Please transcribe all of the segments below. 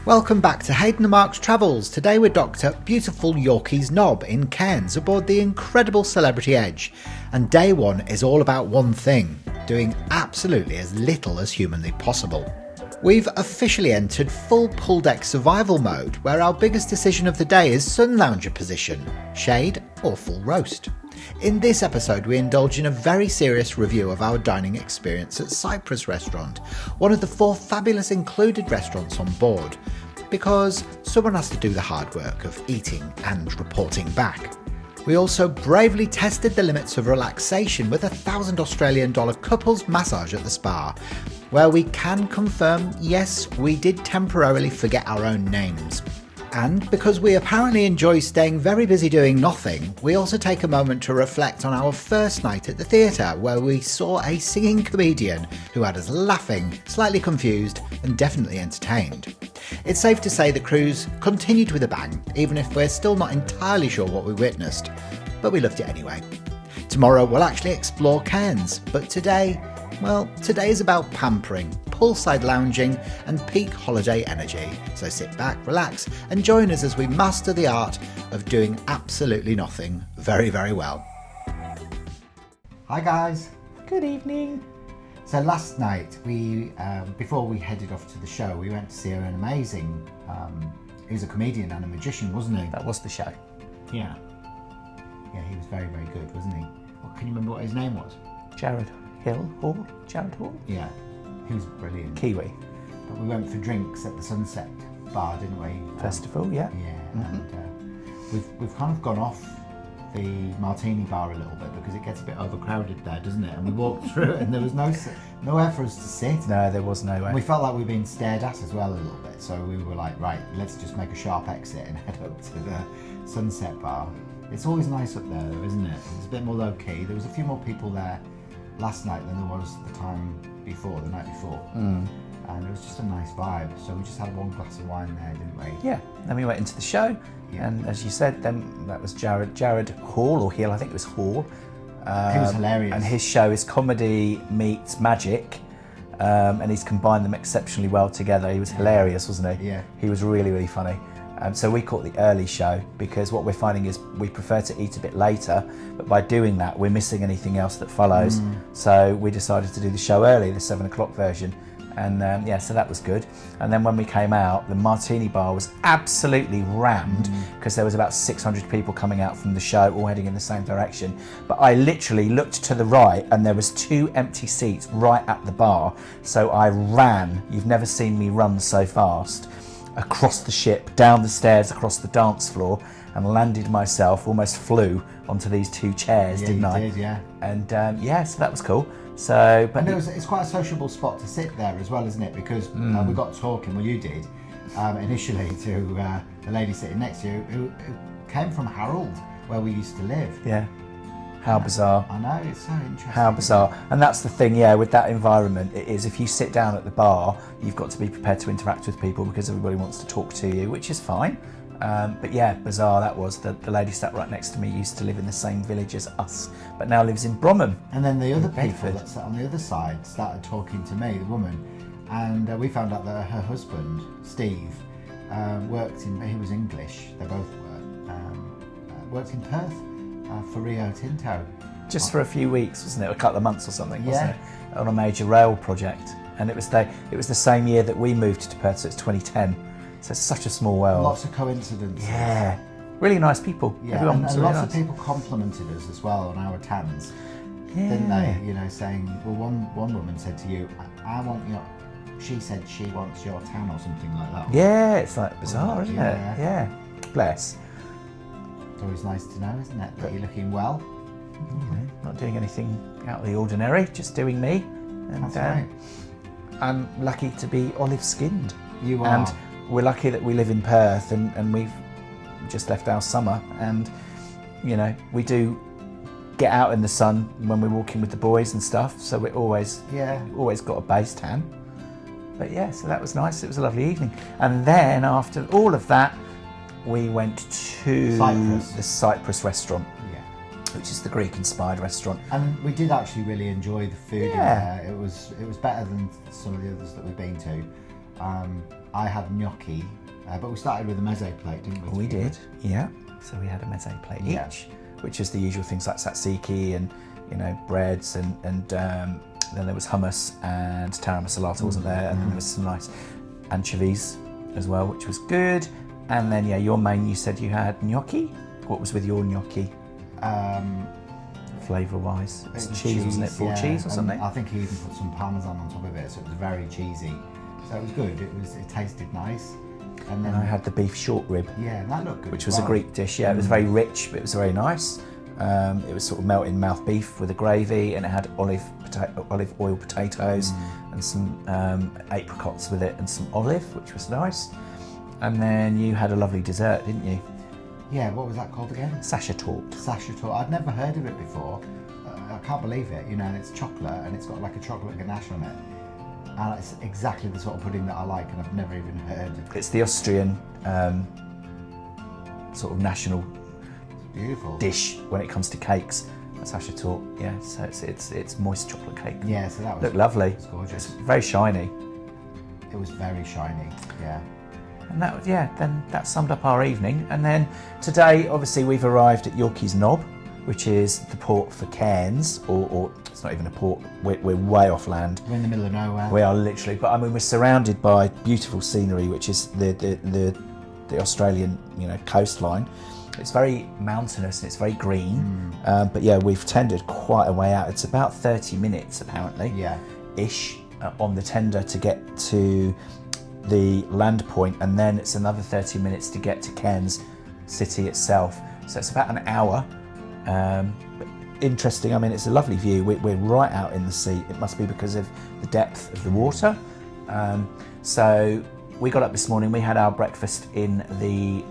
Welcome back to Hayden and Mark's Travels. Today we're docked at beautiful Yorkeys Knob in Cairns aboard the incredible Celebrity Edge. And day one is all about one thing, doing absolutely as little as humanly possible. We've officially entered full pool deck survival mode, where our biggest decision of the day is sun lounger position, shade or full roast. In this episode we indulge in a very serious review of our dining experience at Cyprus Restaurant, one of the 4 fabulous included restaurants on board, because someone has to do the hard work of eating and reporting back. We also bravely tested the limits of relaxation with a $1,000 couples massage at the spa, where we can confirm, yes, we did temporarily forget our own names. And because we apparently enjoy staying very busy doing nothing, we also take a moment to reflect on our first night at the theatre, where we saw a singing comedian who had us laughing, slightly confused and definitely entertained. It's safe to say the cruise continued with a bang, even if we're still not entirely sure what we witnessed, but we loved it anyway. Tomorrow we'll actually explore Cairns, but today is about pampering, poolside lounging and peak holiday energy. So sit back, relax and join us as we master the art of doing absolutely nothing very, very well. Hi guys. Good evening. So last night, before we headed off to the show, we went to see an amazing, he was a comedian and a magician, wasn't he? That was the show. Yeah. Yeah, he was very, very good, wasn't he? Well, can you remember what his name was? Jared Hall? Yeah, he was brilliant. Kiwi. But we went for drinks at the Sunset Bar, didn't we? Festival, yeah. Yeah, and we've kind of gone off the martini bar a little bit because it gets a bit overcrowded there, doesn't it? And we walked through it and there was nowhere for us to sit. No, there was nowhere. And we felt like we were being stared at as well a little bit, so we were like, right, let's just make a sharp exit and head up to the Sunset Bar. It's always nice up there though, isn't it? It's a bit more low key. There was a few more people there last night than there was the night before. And it was just a nice vibe. So we just had one glass of wine there, didn't we? Yeah, then we went into the show, and as you said, then that was Jared Hall, or Hill, I think it was Hall. He was hilarious. And his show is comedy meets magic, and he's combined them exceptionally well together. He was hilarious, wasn't he? Yeah. He was really, really funny. So we caught the early show because what we're finding is we prefer to eat a bit later, but by doing that we're missing anything else that follows. So we decided to do the show early, the 7 o'clock version, and so that was good. And then when we came out, the martini bar was absolutely rammed because there was about 600 people coming out from the show, all heading in the same direction. But I literally looked to the right and there was 2 empty seats right at the bar. So I ran, you've never seen me run so fast, across the ship, down the stairs, across the dance floor, and landed myself, almost flew onto these 2 chairs, didn't I? Did, yeah. And so that was cool. So, but it's quite a sociable spot to sit there as well, isn't it? Because we got talking, well you did, initially to the lady sitting next to you who came from Harold, where we used to live. Yeah. How bizarre. I know, it's so interesting. How bizarre. And that's the thing, with that environment, it is if you sit down at the bar, you've got to be prepared to interact with people because everybody wants to talk to you, which is fine. But yeah, bizarre that was. The lady sat right next to me used to live in the same village as us, but now lives in Bromham. And then the other people that sat on the other side started talking to me, the woman, and we found out that her husband, Steve, he was English, they both worked in Perth. For Rio Tinto. Just for a few weeks, wasn't it? A couple of months or something, wasn't it? On a major rail project. And it was the same year that we moved to Perth, so it's 2010. So it's such a small world. Lots of coincidences. Yeah. Really nice people. Yeah, Everyone and really lots nice. of people complimented us as well on our tans, didn't they? You know, saying, well, one woman said to you, she said she wants your tan or something like that. Yeah, it's like bizarre, isn't it? Yeah. Bless. It's always nice to know, isn't it, that you're looking well. Not doing anything out of the ordinary, just doing me. And That's right. I'm lucky to be olive-skinned. You are. And we're lucky that we live in Perth and we've just left our summer, and we do get out in the sun when we're walking with the boys and stuff, so we're always got a base tan. But so that was nice. It was a lovely evening. And then after all of that, we went to the Cyprus restaurant, which is the Greek-inspired restaurant. And we did actually really enjoy the food in there. It was better than some of the others that we've been to. I had gnocchi, but we started with a meze plate, didn't we? We did, yeah. So we had a meze plate each, which is the usual things like tzatziki and breads and then there was hummus and tara masalata wasn't there, and then there was some nice anchovies as well, which was good. And then your main, you said you had gnocchi. What was with your gnocchi? Flavour wise, it's cheese, wasn't it? Full cheese or something. I think he even put some parmesan on top of it, so it was very cheesy. So it was good. It tasted nice. And then I had the beef short rib. Yeah, that looked good. Which was a Greek dish. Yeah, it was very rich, but it was very nice. It was sort of melt in mouth beef with a gravy, and it had olive oil potatoes and some apricots with it, and some olive, which was nice. And then you had a lovely dessert, didn't you? Yeah, what was that called again? Sasha tort. Sasha tort. I'd never heard of it before. I can't believe it. And it's chocolate, and it's got like a chocolate ganache on it. And it's exactly the sort of pudding that I like, and I've never even heard of it. It's the Austrian sort of national dish when it comes to cakes. Sasha tort, yeah. So it's moist chocolate cake. Yeah, so that was looked lovely. It's gorgeous. It's very shiny. It was very shiny, yeah. And then that summed up our evening. And then today, obviously, we've arrived at Yorkeys Knob, which is the port for Cairns, or it's not even a port. We're way off land. We're in the middle of nowhere. We are literally, but I mean, we're surrounded by beautiful scenery, which is the Australian coastline. It's very mountainous and it's very green. But yeah, we've tendered quite a way out. It's about 30 minutes apparently. Yeah. Ish on the tender to get to the land point, and then it's another 30 minutes to get to Cairns city itself. So it's about an hour. But interesting. I mean, it's a lovely view. We're right out in the sea. It must be because of the depth of the water. So we got up this morning. We had our breakfast in the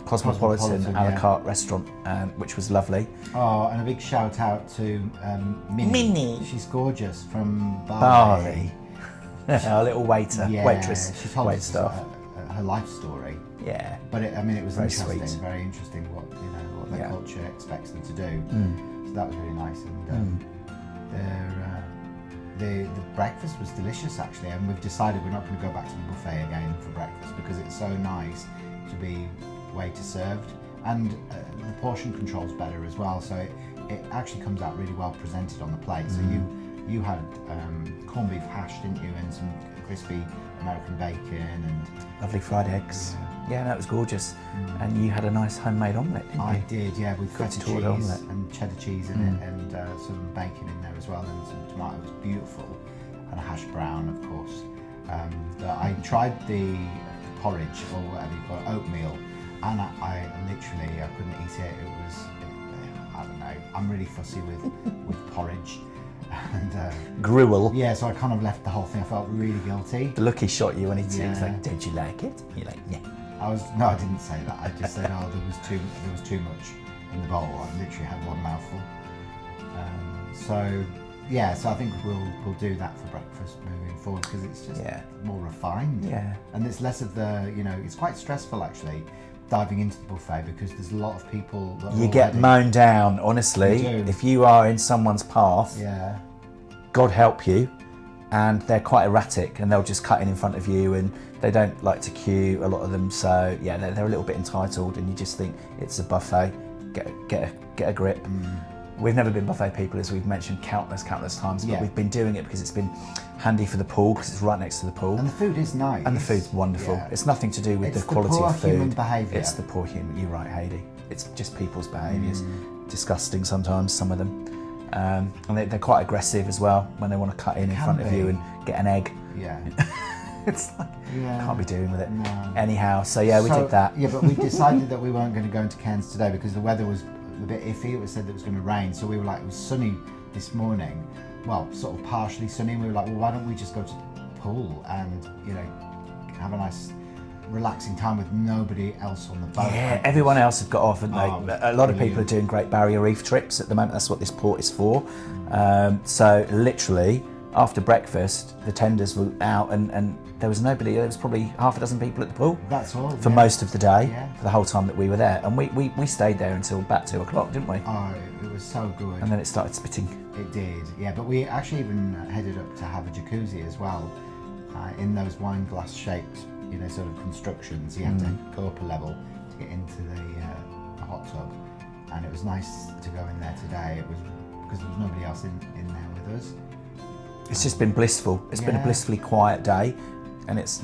Cosmopolitan a la carte restaurant, which was lovely. Oh, and a big shout out to Minnie. She's gorgeous from Bali. Our little waitress. She told us staff. Her life story. Yeah, but it was very interesting, sweet. Very interesting what their culture expects them to do. So that was really nice, and the breakfast was delicious actually. And we've decided we're not going to go back to the buffet again for breakfast because it's so nice to be waiter served, and the portion control's better as well. So it actually comes out really well presented on the plate. So you had corned beef hash, didn't you, and some crispy American bacon and lovely fried eggs. Yeah, that was gorgeous. And you had a nice homemade omelette, didn't you? I did, yeah, with feta cheese omelette. and cheddar cheese in it, and some bacon in there as well, and some tomatoes. Beautiful, and a hash brown, of course. I tried the porridge, or whatever you call it, oatmeal, and I literally couldn't eat it. It was, I don't know. I'm really fussy with porridge. And gruel. Yeah, so I kind of left the whole thing. I felt really guilty. The look he shot you when he was like, "Did you like it?" You're like, "Yeah." No, I didn't say that. I just said, "Oh, there was too much in the bowl." I literally had one mouthful. So I think we'll do that for breakfast moving forward because it's just more refined. Yeah. And it's less of the it's quite stressful actually diving into the buffet because there's a lot of people that you get mown down, honestly. You do. If you are in someone's path, God help you, and they're quite erratic and they'll just cut in front of you, and they don't like to queue, a lot of them. So yeah, they're a little bit entitled, and you just think it's a buffet. Get a grip. We've never been buffet people, as we've mentioned countless times, but we've been doing it because it's been handy for the pool, because it's right next to the pool. And the food is nice. And the food's wonderful. Yeah. It's nothing to do with the quality of food. Human behaviour. It's the poor human. You're right, Hayden. It's just people's behaviours. Disgusting sometimes, some of them. And they're quite aggressive as well when they want to cut in front of you and get an egg. Yeah. It's like, can't be doing with it. No. Anyhow, so we did that. Yeah, but we decided that we weren't going to go into Cairns today because the weather was a bit iffy. It was said that it was going to rain, so we were like, it was sunny this morning, well, sort of partially sunny, and we were like, well, why don't we just go to the pool and have a nice relaxing time with nobody else on the boat. Yeah, everyone else had got off, haven't they? A lot of people are doing Great Barrier Reef trips at the moment. That's what this port is for. So literally after breakfast the tenders were out, and there was nobody. There was probably half a dozen people at the pool. That's all. For most of the day, for the whole time that we were there. And we stayed there until about 2 o'clock, didn't we? Oh, it was so good. And then it started spitting. It did, yeah. But we actually even headed up to have a jacuzzi as well, in those wine glass shaped sort of constructions. You had to go up a level to get into the hot tub, and it was nice to go in there today. It was because there was nobody else in there with us. It's just been blissful. It's been a blissfully quiet day, and it's,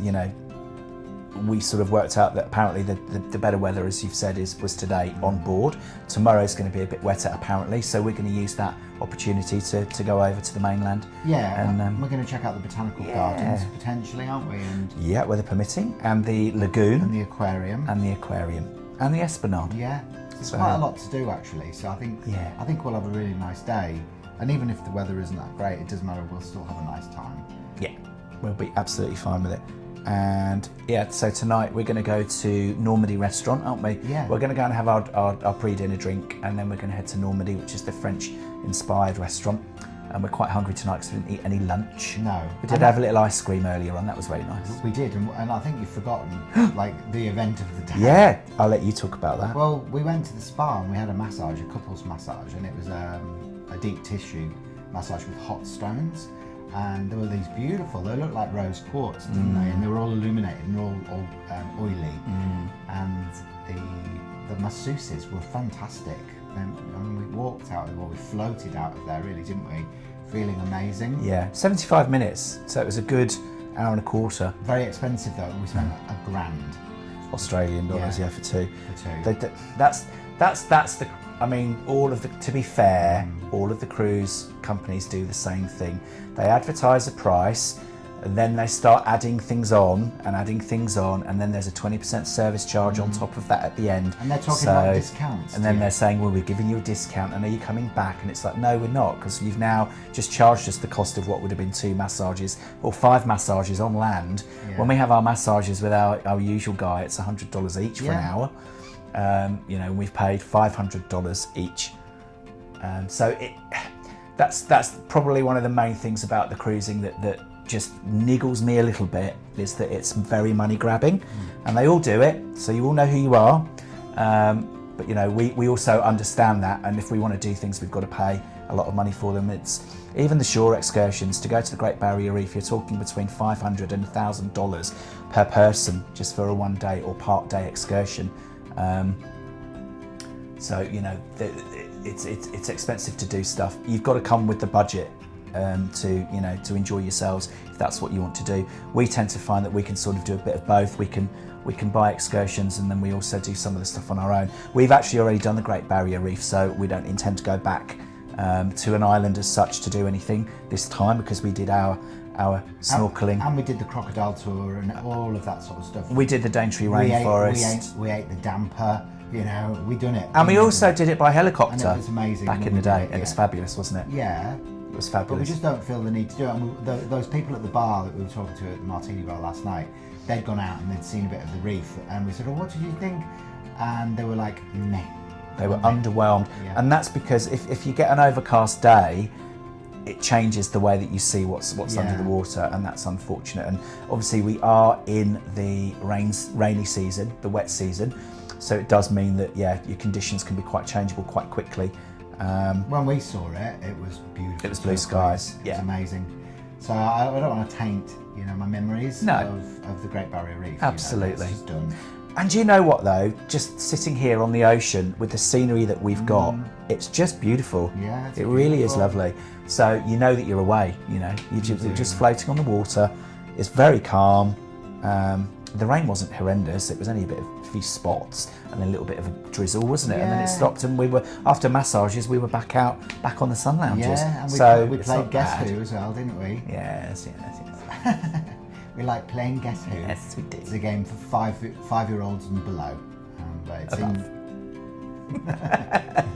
we sort of worked out that apparently the better weather, as you've said, was today on board. Tomorrow's going to be a bit wetter apparently, so we're going to use that opportunity to go over to the mainland. Yeah, and we're going to check out the botanical gardens potentially, aren't we? And yeah, weather permitting, and the lagoon, and the aquarium, and the Esplanade. Yeah, there's quite a lot to do actually. So I think we'll have a really nice day. And even if the weather isn't that great, it doesn't matter. We'll still have a nice time. Yeah, we'll be absolutely fine with it. And yeah, so tonight we're going to go to Normandy restaurant, aren't we? Yeah. We're going to go and have our pre-dinner drink, and then we're going to head to Normandy, which is the French-inspired restaurant. And we're quite hungry tonight because we didn't eat any lunch. No. We did have a little ice cream earlier on. That was very nice. We did, and I think you've forgotten like the event of the day. Yeah, I'll let you talk about that. Well, we went to the spa and we had a massage, a couples massage, and it was a deep tissue massage with hot stones. And there were these beautiful, they looked like rose quartz, didn't they? And they were all illuminated and all oily. And the masseuses were fantastic. And we walked out, or we floated out of there, really, didn't we? Feeling amazing. Yeah, 75 minutes, so it was a good hour and a quarter. Very expensive though, we spent $1,000. Australian dollars, for two. For two. That's the. I mean, to be fair, all of the cruise companies do the same thing. They advertise a price, and then they start adding things on, and then there's a 20% service charge on top of that at the end. And they're talking about discounts. And then they're saying, well, we're giving you a discount, and are you coming back? And it's like, no, we're not, because you've now just charged us the cost of what would have been 2 massages or 5 massages on land. Yeah. When we have our massages with our usual guy, it's $100 each for an hour. We've paid $500 each. So that's probably one of the main things about the cruising that just niggles me a little bit, is that it's very money grabbing, and they all do it, so you all know who you are. But we also understand that, and if we want to do things, we've got to pay a lot of money for them. It's even the shore excursions to go to the Great Barrier Reef. You're talking between $500 and $1,000 per person just for a 1-day or part-day excursion. It's expensive to do stuff. You've got to come with the budget to enjoy yourselves if that's what you want to do. We tend to find that we can sort of do a bit of both. We can buy excursions, and then we also do some of the stuff on our own. We've actually already done the Great Barrier Reef, so we don't intend to go back to an island as such to do anything this time, because we did our snorkeling. And we did the crocodile tour and all of that sort of stuff. We did the Daintree rainforest. We ate the damper, we done it. And we also did it by helicopter. And it was amazing. Back in the day. It was fabulous, wasn't it? Yeah. It was fabulous. But we just don't feel the need to do it. And those people at the bar that we were talking to at the Martini Bar last night, they'd gone out and they'd seen a bit of the reef. And we said, what did you think? And they were like, meh. They were underwhelmed. Yeah. And that's because if you get an overcast day, it changes the way that you see what's under the water, and that's unfortunate. And obviously we are in the rainy season, the wet season, so it does mean that your conditions can be quite changeable quite quickly. When we saw it, it was beautiful. It was blue skies. It was amazing. So I don't want to taint my memories of the Great Barrier Reef. Absolutely. It's just done. And you know what though? Just sitting here on the ocean with the scenery that we've got, it's just beautiful. Yeah, it really is lovely. So you know that you're away. You're just floating on the water. It's very calm. The rain wasn't horrendous. It was only a few spots and a little bit of a drizzle, wasn't it? Yeah. And then it stopped, and we were, after massages, we were back on the sun lounges. Yeah, and we played Guess Who as well, didn't we? Yes. We like playing Guess Who. Yes, we did. It's a game for five-year-olds and below. But it's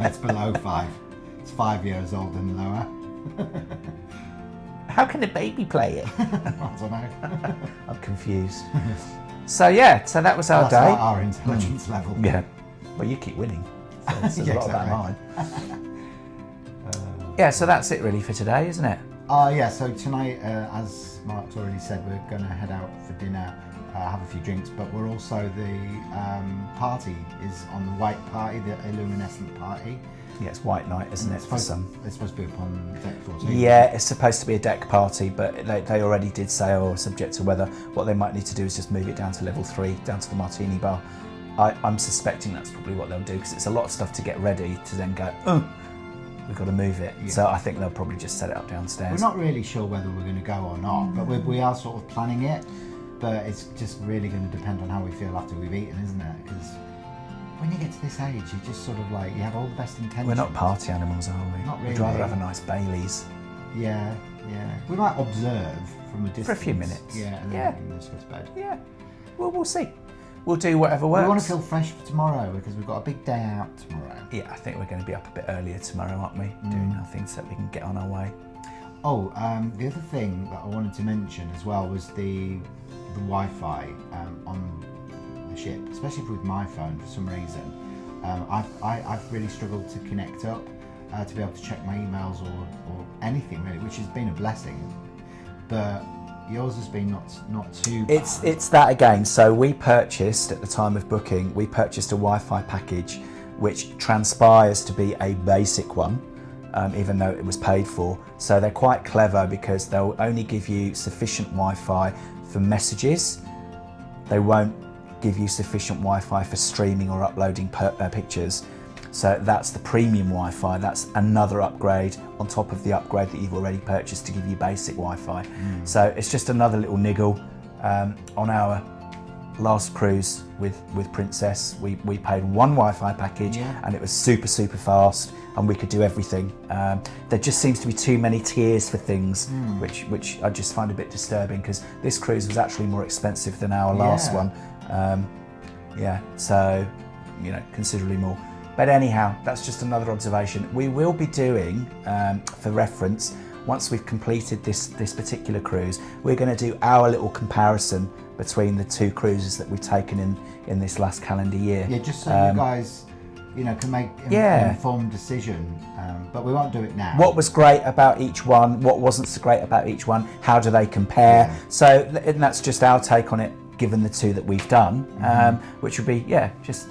it's below 5. It's 5 years old and lower. How can a baby play it? I don't know. I'm confused. So that was our day. That's our intelligence level. Yeah. Well, you keep winning. So it's a lot about mine. So that's it really for today, isn't it? So tonight, as Mark's already said, we're going to head out for dinner have a few drinks, but we're also the party is on the white party, the illuminescent party. Yeah, it's white night, isn't it? It's supposed to be up on deck 14. Yeah, it's supposed to be a deck party, but they already did say, subject to weather, what they might need to do is just move it down to level 3, down to the martini bar. I'm suspecting that's probably what they'll do, because it's a lot of stuff to get ready to then go, we've got to move it. Yeah. So I think they'll probably just set it up downstairs. We're not really sure whether we're going to go or not, but we are sort of planning it. But it's just really going to depend on how we feel after we've eaten, isn't it? Because when you get to this age, you just sort of like, you have all the best intentions. We're not party animals, are we? Not really. We'd rather have a nice Baileys. Yeah. We might observe from a distance. For a few minutes. Yeah, and then just go to bed. Yeah. Well, we'll see. We'll do whatever works. We want to feel fresh for tomorrow because we've got a big day out tomorrow. Yeah, I think we're going to be up a bit earlier tomorrow, aren't we? Doing nothing so that we can get on our way. Oh, the other thing that I wanted to mention as well was the Wi-Fi on the ship, especially with my phone for some reason. I've really struggled to connect up to be able to check my emails or anything really, which has been a blessing. But yours has been not too bad. It's that again. So we purchased, at the time of booking, a Wi-Fi package which transpires to be a basic one, even though it was paid for. So they're quite clever because they'll only give you sufficient Wi-Fi for messages. They won't give you sufficient Wi-Fi for streaming or uploading pictures. So that's the premium Wi-Fi. That's another upgrade on top of the upgrade that you've already purchased to give you basic Wi-Fi. So it's just another little niggle. On our last cruise with Princess, we paid one Wi-Fi package and it was super fast and we could do everything. There just seems to be too many tiers for things, which I just find a bit disturbing, because this cruise was actually more expensive than our last one. So considerably more. But anyhow, that's just another observation. We will be doing, for reference, once we've completed this particular cruise, we're going to do our little comparison between the two cruises that we've taken in this last calendar year. Yeah, just so you guys, can make an informed decision. But we won't do it now. What was great about each one? What wasn't so great about each one? How do they compare? Yeah. So, and that's just our take on it, given the two that we've done, which would be just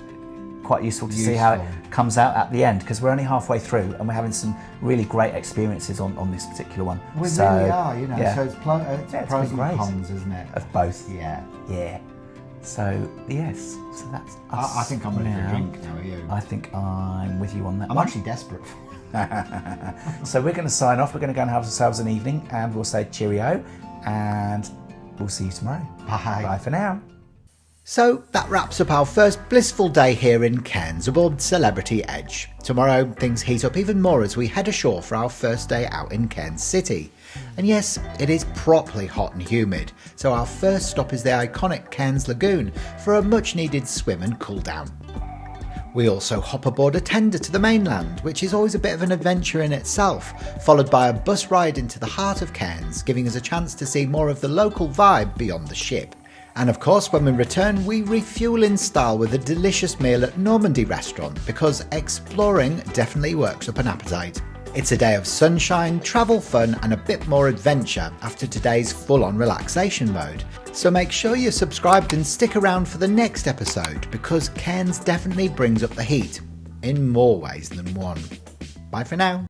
quite useful to see how it comes out at the end, because we're only halfway through and we're having some really great experiences on this particular one. We really are, so it's pros and cons, isn't it? Of both. Yeah. So that's us. I think I'm ready for a drink now, are you? I think I'm with you on that. I'm actually desperate. So we're going to sign off. We're going to go and have ourselves an evening, and we'll say cheerio, and we'll see you tomorrow. Bye. Bye for now. So that wraps up our first blissful day here in Cairns aboard Celebrity Edge. Tomorrow things heat up even more as we head ashore for our first day out in Cairns City. And yes, it is properly hot and humid, so our first stop is the iconic Cairns Lagoon for a much needed swim and cool down. We also hop aboard a tender to the mainland, which is always a bit of an adventure in itself, followed by a bus ride into the heart of Cairns, giving us a chance to see more of the local vibe beyond the ship. And of course, when we return, we refuel in style with a delicious meal at Normandy restaurant, because exploring definitely works up an appetite. It's a day of sunshine, travel fun and a bit more adventure after today's full-on relaxation mode. So make sure you're subscribed and stick around for the next episode, because Cairns definitely brings up the heat, in more ways than one. Bye for now.